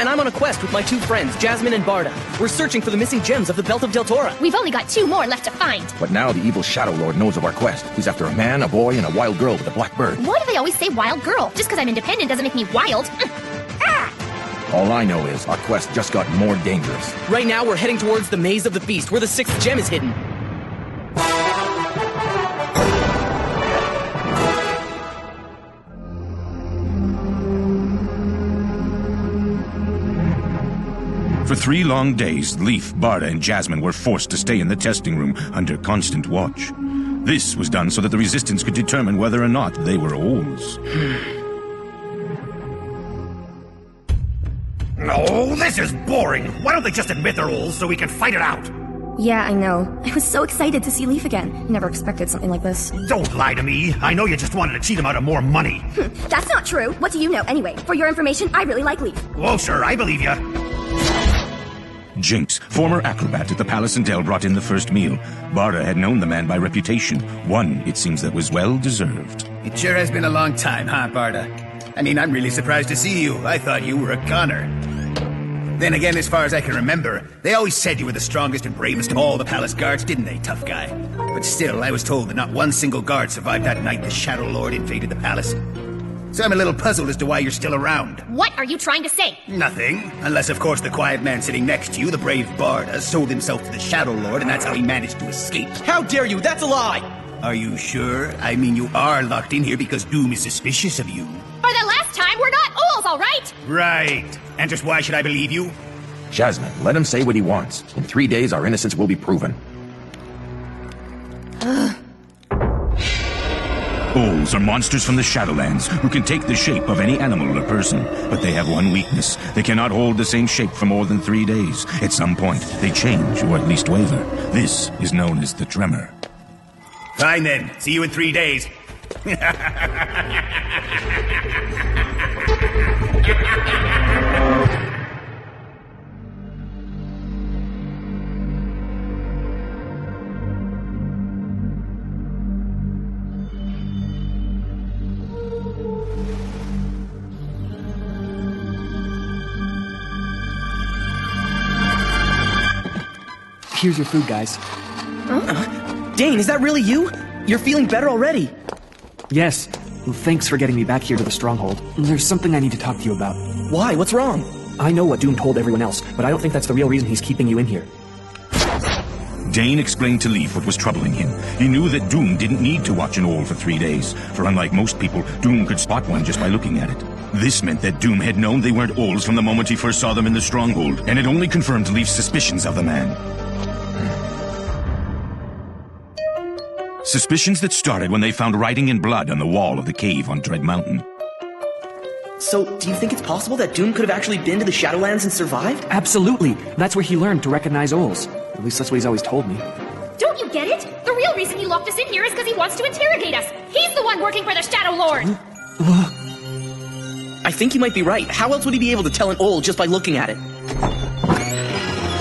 and I'm on a quest with my two friends, Jasmine and Barda. We're searching for the missing gems of the Belt of Deltora. We've only got 2 more left to find. But now the evil Shadow Lord knows of our quest. He's after a man, a boy, and a wild girl with a black bird. Why do they always say wild girl? Just because I'm independent doesn't make me wild. All I know is our quest just got more dangerous. Right now, we're heading towards the Maze of the Feast, where the 6th gem is hidden. For 3 long days, Leaf, Barda, and Jasmine were forced to stay in the testing room under constant watch. This was done so that the Resistance could determine whether or not they were Ols. No, this is boring. Why don't they just admit they're Ols so we can fight it out? Yeah, I know. I was so excited to see Leaf again. Never expected something like this. Don't lie to me. I know you just wanted to cheat him out of more money. That's not true. What do you know anyway? For your information, I really like Leaf. Well, sure, I believe you. Jinx, former acrobat at the Palace in Dell, brought in the first meal. Barda had known the man by reputation. One, it seems, that was well-deserved. It sure has been a long time, huh, Barda? I mean, I'm really surprised to see you. I thought you were a goner. Then again, as far as I can remember, they always said you were the strongest and bravest of all the palace guards, didn't they, tough guy? But still, I was told that not one single guard survived that night the Shadow Lord invaded the palace. So I'm a little puzzled as to why you're still around. What are you trying to say? Nothing. Unless, of course, the quiet man sitting next to you, the brave Barda, sold himself to the Shadow Lord, and that's how he managed to escape. How dare you? That's a lie! Are you sure? I mean, you are locked in here because Doom is suspicious of you. For the last time, we're not Ols, all right? Right. And just why should I believe you? Jasmine, let him say what he wants. In 3 days, our innocence will be proven. Ols are monsters from the Shadowlands who can take the shape of any animal or person. But they have one weakness. They cannot hold the same shape for more than 3 days. At some point, they change, or at least waver. This is known as the tremor. Fine then. See you in 3 days. Here's your food, guys. Dane, is that really you? You're feeling better already. Yes. Well, thanks for getting me back here to the stronghold. There's something I need to talk to you about. Why? What's wrong? I know what Doom told everyone else, but I don't think that's the real reason he's keeping you in here. Dane explained to Leaf what was troubling him. He knew that Doom didn't need to watch an Ol for 3 days, for unlike most people, Doom could spot one just by looking at it. This meant that Doom had known they weren't Ols from the moment he first saw them in the stronghold, and it only confirmed Leaf's suspicions of the man. Suspicions that started when they found writing in blood on the wall of the cave on Dread Mountain. So, do you think it's possible that Doom could have actually been to the Shadowlands and survived? Absolutely. That's where he learned to recognize Ols. At least that's what he's always told me. Don't you get it? The real reason he locked us in here is because he wants to interrogate us. He's the one working for the Shadow Lord. I think you might be right. How else would he be able to tell an Ol just by looking at it?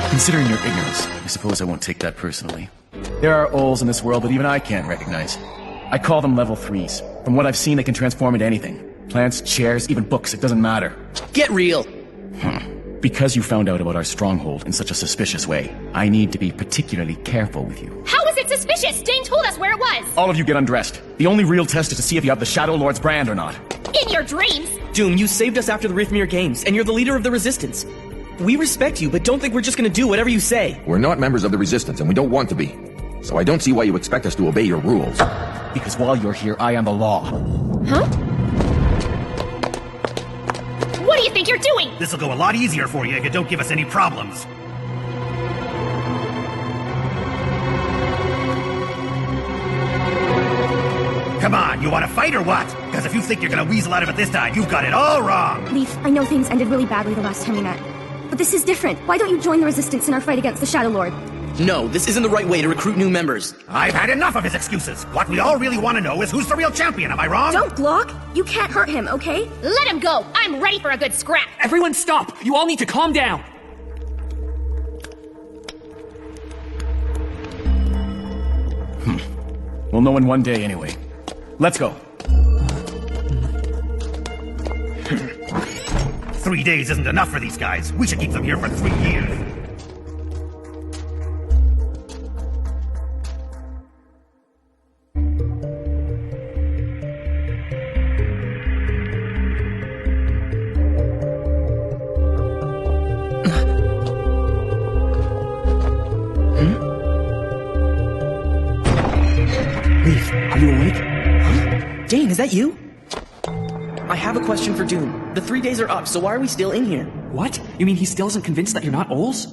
Considering your ignorance, I suppose I won't take that personally. There are Ols in this world that even I can't recognize. I call them level 3s. From what I've seen, they can transform into anything. Plants, chairs, even books, it doesn't matter. Get real! Because you found out about our stronghold in such a suspicious way, I need to be particularly careful with you. How is it suspicious? Dane told us where it was. All of you get undressed. The only real test is to see if you have the Shadow Lord's brand or not. In your dreams? Doom, you saved us after the Rithmir Games, and you're the leader of the Resistance. We respect you, but don't think we're just gonna do whatever you say. We're not members of the Resistance, and we don't want to be. So I don't see why you expect us to obey your rules. Because while you're here, I am the law. Huh? What do you think you're doing? This'll go a lot easier for you if you don't give us any problems. Come on, you want to fight or what? Because if you think you're gonna weasel out of it this time, you've got it all wrong! Leaf, I know things ended really badly the last time we met. But this is different. Why don't you join the Resistance in our fight against the Shadow Lord? No, this isn't the right way to recruit new members. I've had enough of his excuses. What we all really want to know is who's the real champion, am I wrong? Don't block. You can't hurt him, okay? Let him go. I'm ready for a good scrap. Everyone stop! You all need to calm down! We'll know in one day anyway. Let's go. 3 days isn't enough for these guys. We should keep them here for 3 years. Leaf, are you awake? Dane, is that you? I have a question for Doom. The 3 days are up, so why are we still in here? What? You mean he still isn't convinced that you're not Ols?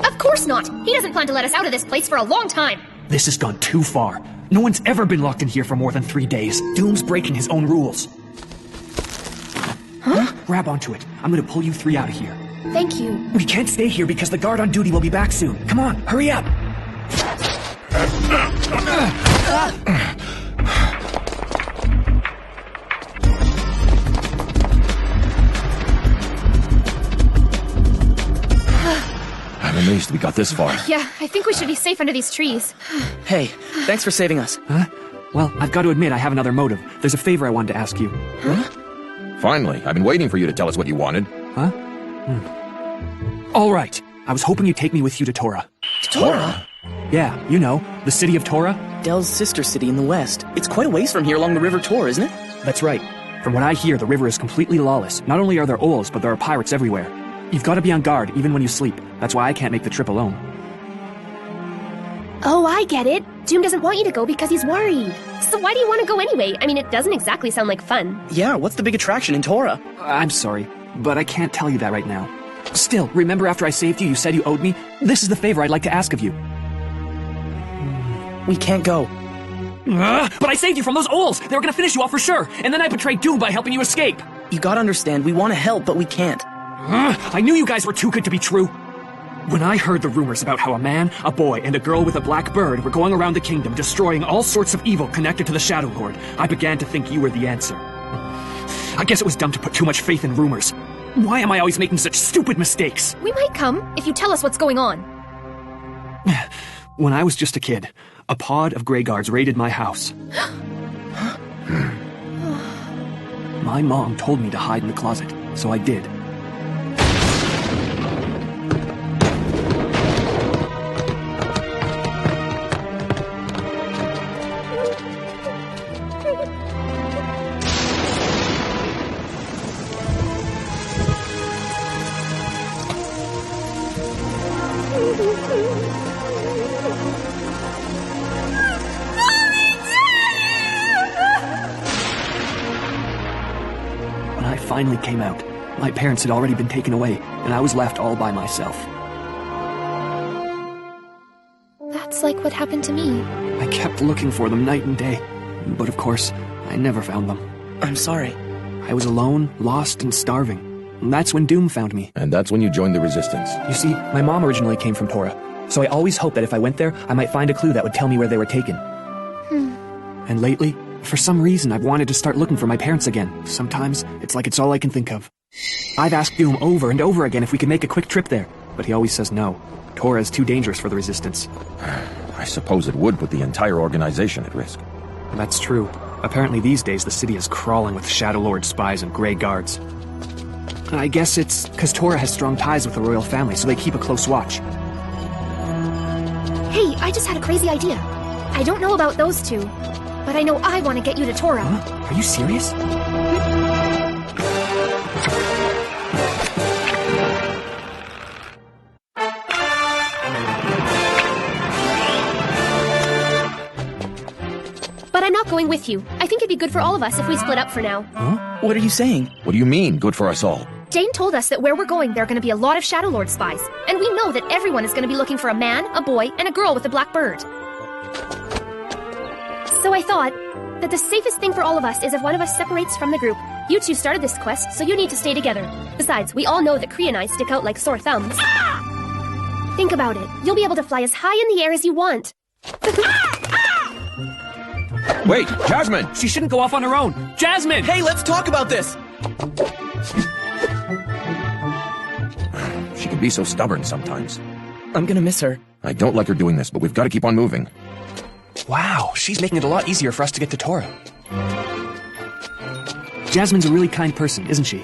Of course not! He doesn't plan to let us out of this place for a long time! This has gone too far. No one's ever been locked in here for more than 3 days. Doom's breaking his own rules. Huh? Grab onto it. I'm gonna pull you three out of here. Thank you. We can't stay here because the guard on duty will be back soon. Come on, hurry up! I'm amazed we got this far. Yeah, I think we should be safe under these trees. Hey, thanks for saving us. Huh? Well, I've got to admit I have another motive. There's a favor I wanted to ask you. Huh? Finally, I've been waiting for you to tell us what you wanted. Huh? All right. I was hoping you'd take me with you to Tora. Tora? Yeah, you know, the city of Tora. Del's sister city in the west. It's quite a ways from here along the River Tor, isn't it? That's right. From what I hear, the river is completely lawless. Not only are there Ols, but there are pirates everywhere. You've got to be on guard, even when you sleep. That's why I can't make the trip alone. Oh, I get it. Doom doesn't want you to go because he's worried. So why do you want to go anyway? I mean, it doesn't exactly sound like fun. Yeah, what's the big attraction in Tora? I'm sorry, but I can't tell you that right now. Still, remember after I saved you, you said you owed me? This is the favor I'd like to ask of you. We can't go. But I saved you from those Ols! They were gonna finish you off for sure! And then I betrayed Doom by helping you escape! You gotta understand, we want to help, but we can't. I knew you guys were too good to be true! When I heard the rumors about how a man, a boy, and a girl with a black bird were going around the kingdom destroying all sorts of evil connected to the Shadow Lord, I began to think you were the answer. I guess it was dumb to put too much faith in rumors. Why am I always making such stupid mistakes? We might come if you tell us what's going on. When I was just a kid, a pod of Grey Guards raided my house. My mom told me to hide in the closet, so I did. When I finally came out, my parents had already been taken away, and I was left all by myself. That's like what happened to me. I kept looking for them night and day, but of course, I never found them. I'm sorry. I was alone, lost, and starving. And that's when Doom found me. And that's when you joined the Resistance. You see, my mom originally came from Tora, so I always hoped that if I went there, I might find a clue that would tell me where they were taken. And lately, for some reason, I've wanted to start looking for my parents again. Sometimes, it's like it's all I can think of. I've asked Doom over and over again if we could make a quick trip there, but he always says no. Tora is too dangerous for the Resistance. I suppose it would put the entire organization at risk. That's true. Apparently these days the city is crawling with Shadow Lord spies and Grey Guards. I guess it's because Tora has strong ties with the royal family, so they keep a close watch. Hey, I just had a crazy idea. I don't know about those two, but I know I want to get you to Tora. Huh? Are you serious? But I'm not going with you. I think it'd be good for all of us if we split up for now. Huh? What are you saying? What do you mean, good for us all? Dane told us that where we're going, there are going to be a lot of Shadow Lord spies. And we know that everyone is going to be looking for a man, a boy, and a girl with a black bird. So I thought that the safest thing for all of us is if one of us separates from the group. You two started this quest, so you need to stay together. Besides, we all know that Kree and I stick out like sore thumbs. Think about it. You'll be able to fly as high in the air as you want. Wait, Jasmine! She shouldn't go off on her own! Jasmine! Hey, let's talk about this! She can be so stubborn sometimes. I'm gonna miss her. I don't like her doing this, but we've got to keep on moving. Wow, she's making it a lot easier for us to get to Tora. Jasmine's a really kind person, isn't she?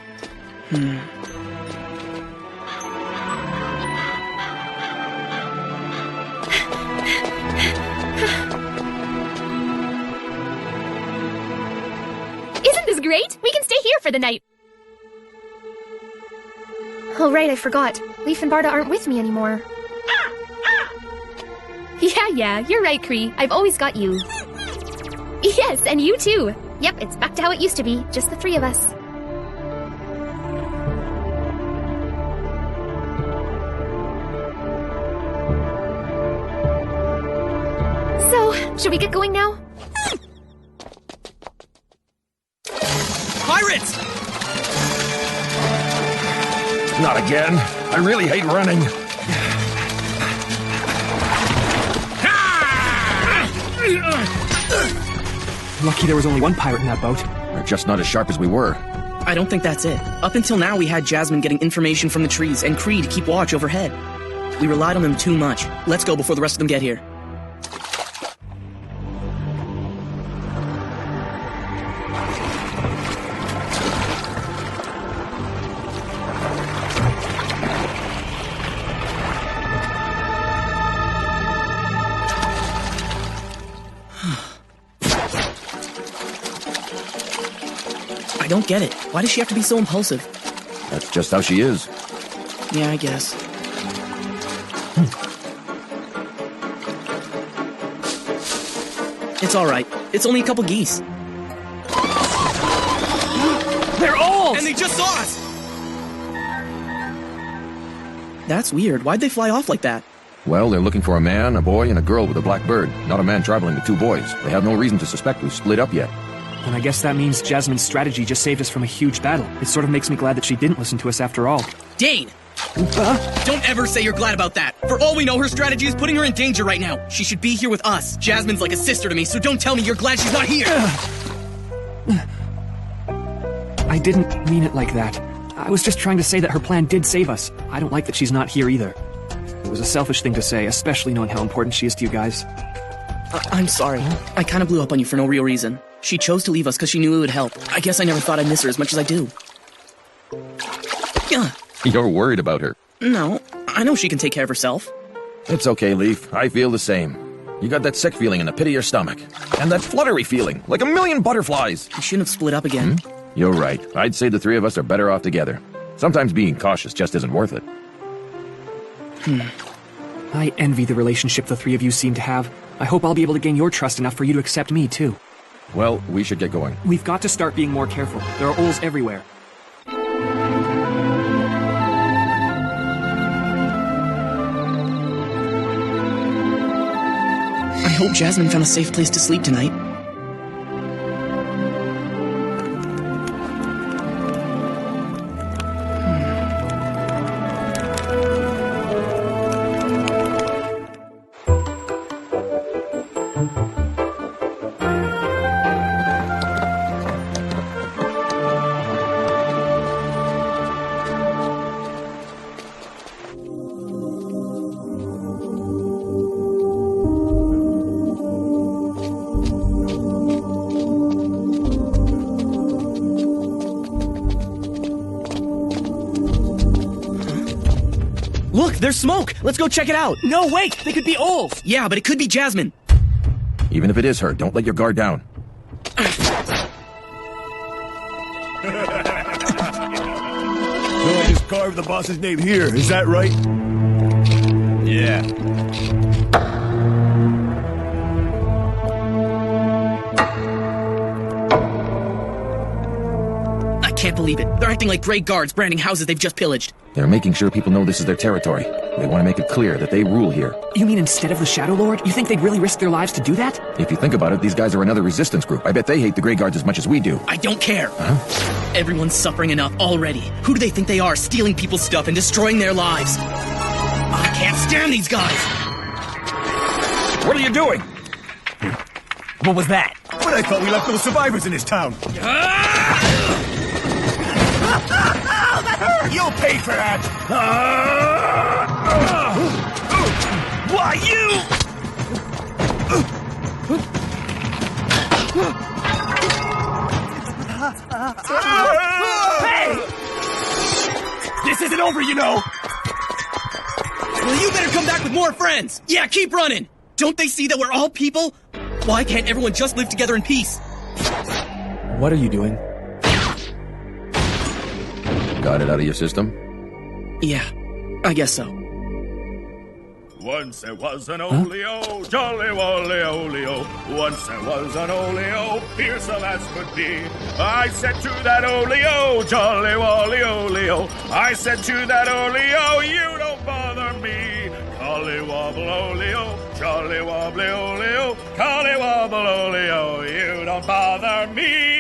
great. We can stay here for the night. Oh, right, I forgot. Leaf and Barda aren't with me anymore. Yeah, you're right, Kree. I've always got you. Yes, and you too. Yep, it's back to how it used to be, just the three of us. So, should we get going now? Pirates! Not again. I really hate running. Lucky there was only one pirate in that boat. We're just not as sharp as we were. I don't think that's it. Up until now, we had Jasmine getting information from the trees and Kree to keep watch overhead. We relied on them too much. Let's go before the rest of them get here. I don't get it. Why does she have to be so impulsive? That's just how she is. Yeah, I guess. It's alright. It's only a couple geese. They're all! And they just saw us! That's weird. Why'd they fly off like that? Well, they're looking for a man, a boy, and a girl with a black bird. Not a man traveling with two boys. They have no reason to suspect we've split up yet. And I guess that means Jasmine's strategy just saved us from a huge battle. It sort of makes me glad that she didn't listen to us after all. Dane! Don't ever say you're glad about that. For all we know, her strategy is putting her in danger right now. She should be here with us. Jasmine's like a sister to me, so don't tell me you're glad she's not here. I didn't mean it like that. I was just trying to say that her plan did save us. I don't like that she's not here either. It was a selfish thing to say, especially knowing how important she is to you guys. I'm sorry. I kind of blew up on you for no real reason. She chose to leave us because she knew it would help. I guess I never thought I'd miss her as much as I do. You're worried about her. No, I know she can take care of herself. It's okay, Leaf. I feel the same. You got that sick feeling in the pit of your stomach. And that fluttery feeling, like a million butterflies. We shouldn't have split up again. You're right. I'd say the three of us are better off together. Sometimes being cautious just isn't worth it. I envy the relationship the three of you seem to have. I hope I'll be able to gain your trust enough for you to accept me, too. Well, we should get going. We've got to start being more careful. There are owls everywhere. I hope Jasmine found a safe place to sleep tonight. Look, there's smoke! Let's go check it out! No, wait! They could be owls! Yeah, but it could be Jasmine. Even if it is her, don't let your guard down. So I just carved the boss's name here, is that right? Yeah. I can't believe it. They're acting like Grey Guards branding houses they've just pillaged. They're making sure people know this is their territory. They want to make it clear that they rule here. You mean instead of the Shadow Lord? You think they'd really risk their lives to do that? If you think about it, these guys are another resistance group. I bet they hate the Grey Guards as much as we do. I don't care. Huh? Everyone's suffering enough already. Who do they think they are, stealing people's stuff and destroying their lives? I can't stand these guys! What are you doing? What was that? But I thought we left those survivors in this town. You'll pay for that! Why, you! Hey! This isn't over, you know! Well, you better come back with more friends! Yeah, keep running! Don't they see that we're all people? Why can't everyone just live together in peace? What are you doing? Got it out of your system? Yeah, I guess so. Once there was an Oleo, jolly wally oleo. Once there was an Oleo, fearsome as could be. I said to that Oleo, jolly wally oleo. I said to that Oleo, you don't bother me. Collie wobble oleo, jolly wobbly oleo. Collie wobble oleo, you don't bother me.